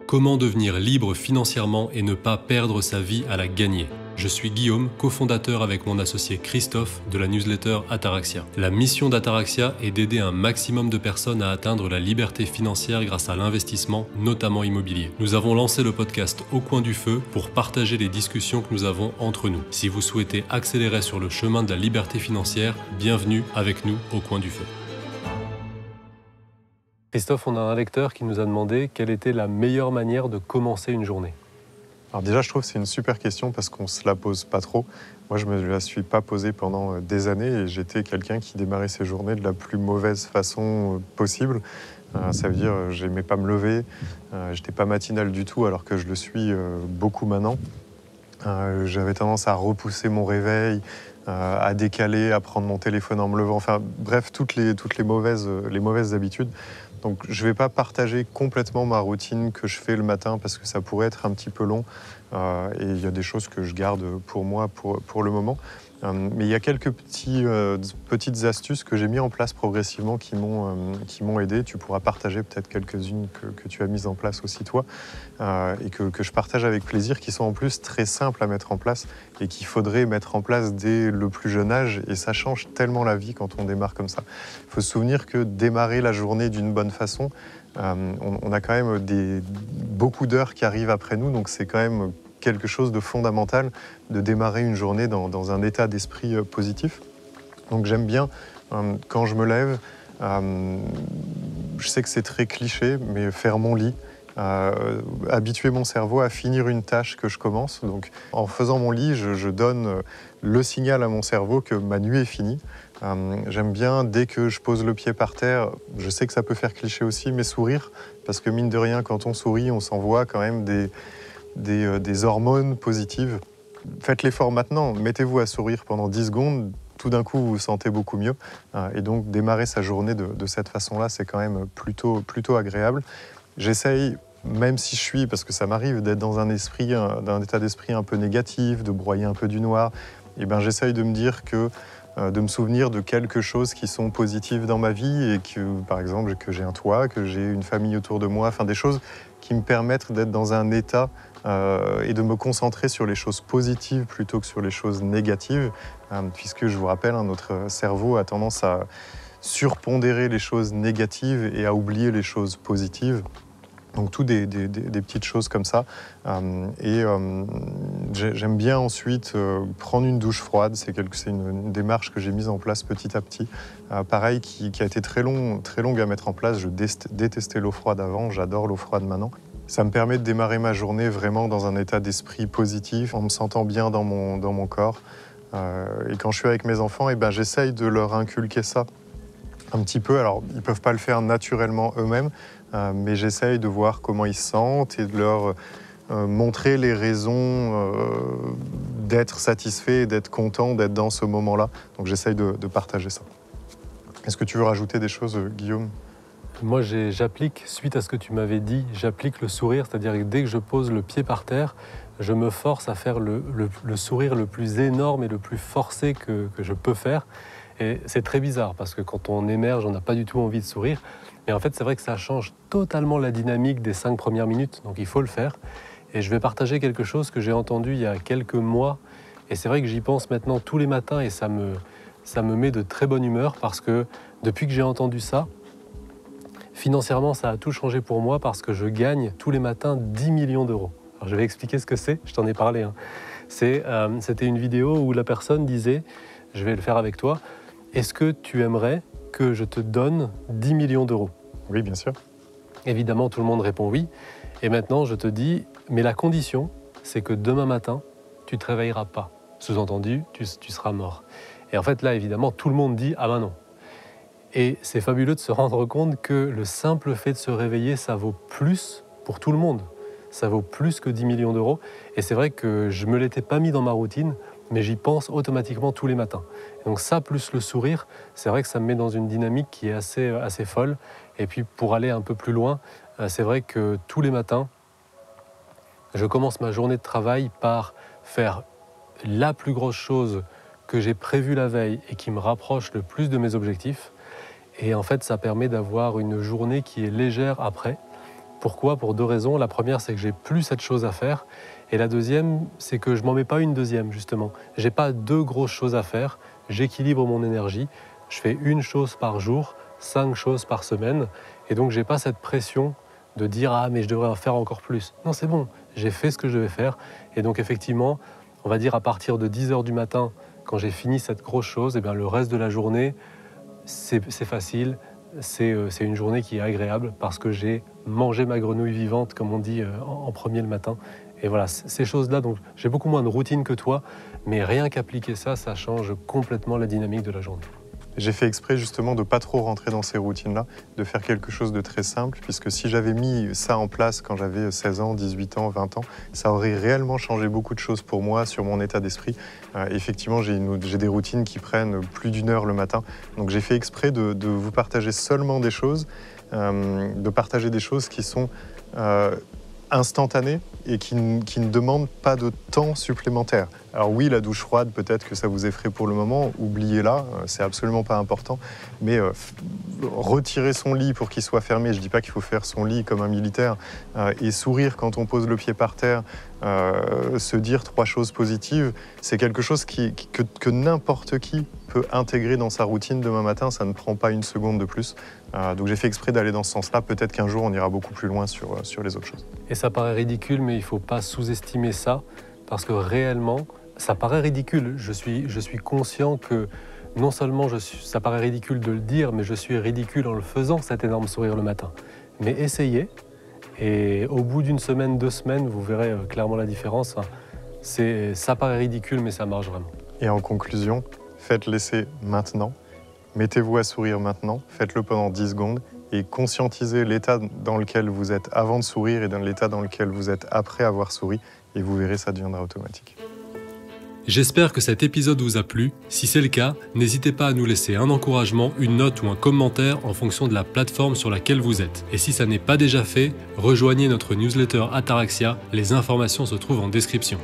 Comment devenir libre financièrement et ne pas perdre sa vie à la gagner? Je suis Guillaume, cofondateur avec mon associé Christophe de la newsletter Ataraxia. La mission d'Ataraxia est d'aider un maximum de personnes à atteindre la liberté financière grâce à l'investissement, notamment immobilier. Nous avons lancé le podcast Au coin du feu pour partager les discussions que nous avons entre nous. Si vous souhaitez accélérer sur le chemin de la liberté financière, bienvenue avec nous au coin du feu. Christophe, on a un lecteur qui nous a demandé quelle était la meilleure manière de commencer une journée. Alors déjà, je trouve que c'est une super question parce qu'on ne se la pose pas trop. Moi, je ne me la suis pas posée pendant des années et j'étais quelqu'un qui démarrait ses journées de la plus mauvaise façon possible. Ça veut dire que je n'aimais pas me lever, je n'étais pas matinal du tout alors que je le suis beaucoup maintenant. J'avais tendance à repousser mon réveil, à décaler, à prendre mon téléphone en me levant. Enfin bref, toutes les mauvaises habitudes. Donc je ne vais pas partager complètement ma routine que je fais le matin parce que ça pourrait être un petit peu long et il y a des choses que je garde pour moi pour le moment. Mais il y a quelques petites astuces que j'ai mis en place progressivement qui m'ont aidé. Tu pourras partager peut-être quelques-unes que tu as mises en place aussi toi et que je partage avec plaisir, qui sont en plus très simples à mettre en place et qu'il faudrait mettre en place dès le plus jeune âge. Et ça change tellement la vie quand on démarre comme ça. Il faut se souvenir que démarrer la journée d'une bonne façon, on a quand même beaucoup d'heures qui arrivent après nous, donc c'est quand même quelque chose de fondamental de démarrer une journée dans un état d'esprit positif. Donc j'aime bien, quand je me lève, je sais que c'est très cliché, mais faire mon lit, habituer mon cerveau à finir une tâche que je commence. Donc en faisant mon lit, je donne le signal à mon cerveau que ma nuit est finie. J'aime bien, dès que je pose le pied par terre, je sais que ça peut faire cliché aussi, mais sourire, parce que mine de rien, quand on sourit, on s'envoie quand même des hormones positives. Faites l'effort maintenant, mettez-vous à sourire pendant 10 secondes, tout d'un coup vous vous sentez beaucoup mieux. Et donc démarrer sa journée de cette façon-là, c'est quand même plutôt agréable. J'essaye, même si je suis, parce que ça m'arrive d'être dans un état d'esprit un peu négatif, de broyer un peu du noir, et ben j'essaye de me dire de me souvenir de quelque chose qui sont positives dans ma vie et que, par exemple, que j'ai un toit, que j'ai une famille autour de moi, enfin des choses qui me permettent d'être dans un état et de me concentrer sur les choses positives plutôt que sur les choses négatives, puisque je vous rappelle, notre cerveau a tendance à surpondérer les choses négatives et à oublier les choses positives. Donc tout des petites choses comme ça. J'aime bien ensuite prendre une douche froide. C'est une démarche que j'ai mise en place petit à petit. Pareil, qui a été très longue à mettre en place. Je détestais l'eau froide avant, j'adore l'eau froide maintenant. Ça me permet de démarrer ma journée vraiment dans un état d'esprit positif, en me sentant bien dans mon corps. Et quand je suis avec mes enfants, j'essaye de leur inculquer ça un petit peu. Alors, ils ne peuvent pas le faire naturellement eux-mêmes, mais j'essaye de voir comment ils se sentent et de leur montrer les raisons d'être satisfait, d'être content, d'être dans ce moment-là. Donc j'essaye de partager ça. Est-ce que tu veux rajouter des choses, Guillaume ? Moi, j'applique, suite à ce que tu m'avais dit, j'applique le sourire, c'est-à-dire que dès que je pose le pied par terre, je me force à faire le sourire le plus énorme et le plus forcé que je peux faire. Et c'est très bizarre parce que quand on émerge, on n'a pas du tout envie de sourire. Mais en fait, c'est vrai que ça change totalement la dynamique des 5 premières minutes, donc il faut le faire. Et je vais partager quelque chose que j'ai entendu il y a quelques mois. Et c'est vrai que j'y pense maintenant tous les matins et ça me met de très bonne humeur parce que depuis que j'ai entendu ça, financièrement, ça a tout changé pour moi parce que je gagne tous les matins 10 millions d'euros. Alors, je vais expliquer ce que c'est, je t'en ai parlé. C'était une vidéo où la personne disait, je vais le faire avec toi, est-ce que tu aimerais que je te donne 10 millions d'euros ? Oui, bien sûr. Évidemment, tout le monde répond oui. Et maintenant, je te dis, mais la condition, c'est que demain matin, tu ne te réveilleras pas. Sous-entendu, tu seras mort. Et en fait, là, évidemment, tout le monde dit, ah ben non. Et c'est fabuleux de se rendre compte que le simple fait de se réveiller, ça vaut plus pour tout le monde. Ça vaut plus que 10 millions d'euros. Et c'est vrai que je ne me l'étais pas mis dans ma routine, mais j'y pense automatiquement tous les matins. Et donc ça, plus le sourire, c'est vrai que ça me met dans une dynamique qui est assez folle. Et puis pour aller un peu plus loin, c'est vrai que tous les matins, je commence ma journée de travail par faire la plus grosse chose que j'ai prévue la veille et qui me rapproche le plus de mes objectifs. Et en fait, ça permet d'avoir une journée qui est légère après, Pourquoi? Pour 2 raisons. La première, c'est que j'ai plus cette chose à faire. Et la deuxième, c'est que je m'en mets pas une deuxième, justement. J'ai pas 2 grosses choses à faire. J'équilibre mon énergie. Je fais une chose par jour, 5 choses par semaine. Et donc, j'ai pas cette pression de dire « Ah, mais je devrais en faire encore plus ». Non, c'est bon. J'ai fait ce que je devais faire. Et donc, effectivement, on va dire à partir de 10 h du matin, quand j'ai fini cette grosse chose, et bien, le reste de la journée, c'est facile. C'est une journée qui est agréable parce que j'ai mangé ma grenouille vivante, comme on dit en premier le matin. Et voilà, ces choses-là, donc j'ai beaucoup moins de routine que toi, mais rien qu'appliquer ça, ça change complètement la dynamique de la journée. J'ai fait exprès justement de ne pas trop rentrer dans ces routines-là, de faire quelque chose de très simple, puisque si j'avais mis ça en place quand j'avais 16 ans, 18 ans, 20 ans, ça aurait réellement changé beaucoup de choses pour moi, sur mon état d'esprit. Effectivement, j'ai des routines qui prennent plus d'1 heure le matin, donc j'ai fait exprès de vous partager seulement des choses, de partager des choses qui sont instantanées et qui ne demandent pas de temps supplémentaire. Alors oui, la douche froide, peut-être que ça vous effraie pour le moment, oubliez-la, c'est absolument pas important, mais retirer son lit pour qu'il soit fermé, je dis pas qu'il faut faire son lit comme un militaire, et sourire quand on pose le pied par terre, se dire 3 choses positives, c'est quelque chose que n'importe qui peut intégrer dans sa routine demain matin, ça ne prend pas 1 seconde de plus. Donc j'ai fait exprès d'aller dans ce sens-là, peut-être qu'un jour on ira beaucoup plus loin sur les autres choses. Et ça paraît ridicule, mais il ne faut pas sous-estimer ça, parce que réellement, ça paraît ridicule. Je suis conscient que non seulement ça paraît ridicule de le dire, mais je suis ridicule en le faisant, cet énorme sourire le matin. Mais essayez, et au bout d'1 semaine, 2 semaines, vous verrez clairement la différence. Ça paraît ridicule, mais ça marche vraiment. Et en conclusion, faites l'essai maintenant, mettez-vous à sourire maintenant, faites-le pendant 10 secondes, et conscientisez l'état dans lequel vous êtes avant de sourire et dans l'état dans lequel vous êtes après avoir souri, et vous verrez, ça deviendra automatique. J'espère que cet épisode vous a plu. Si c'est le cas, n'hésitez pas à nous laisser un encouragement, une note ou un commentaire en fonction de la plateforme sur laquelle vous êtes. Et si ça n'est pas déjà fait, rejoignez notre newsletter Ataraxia, les informations se trouvent en description.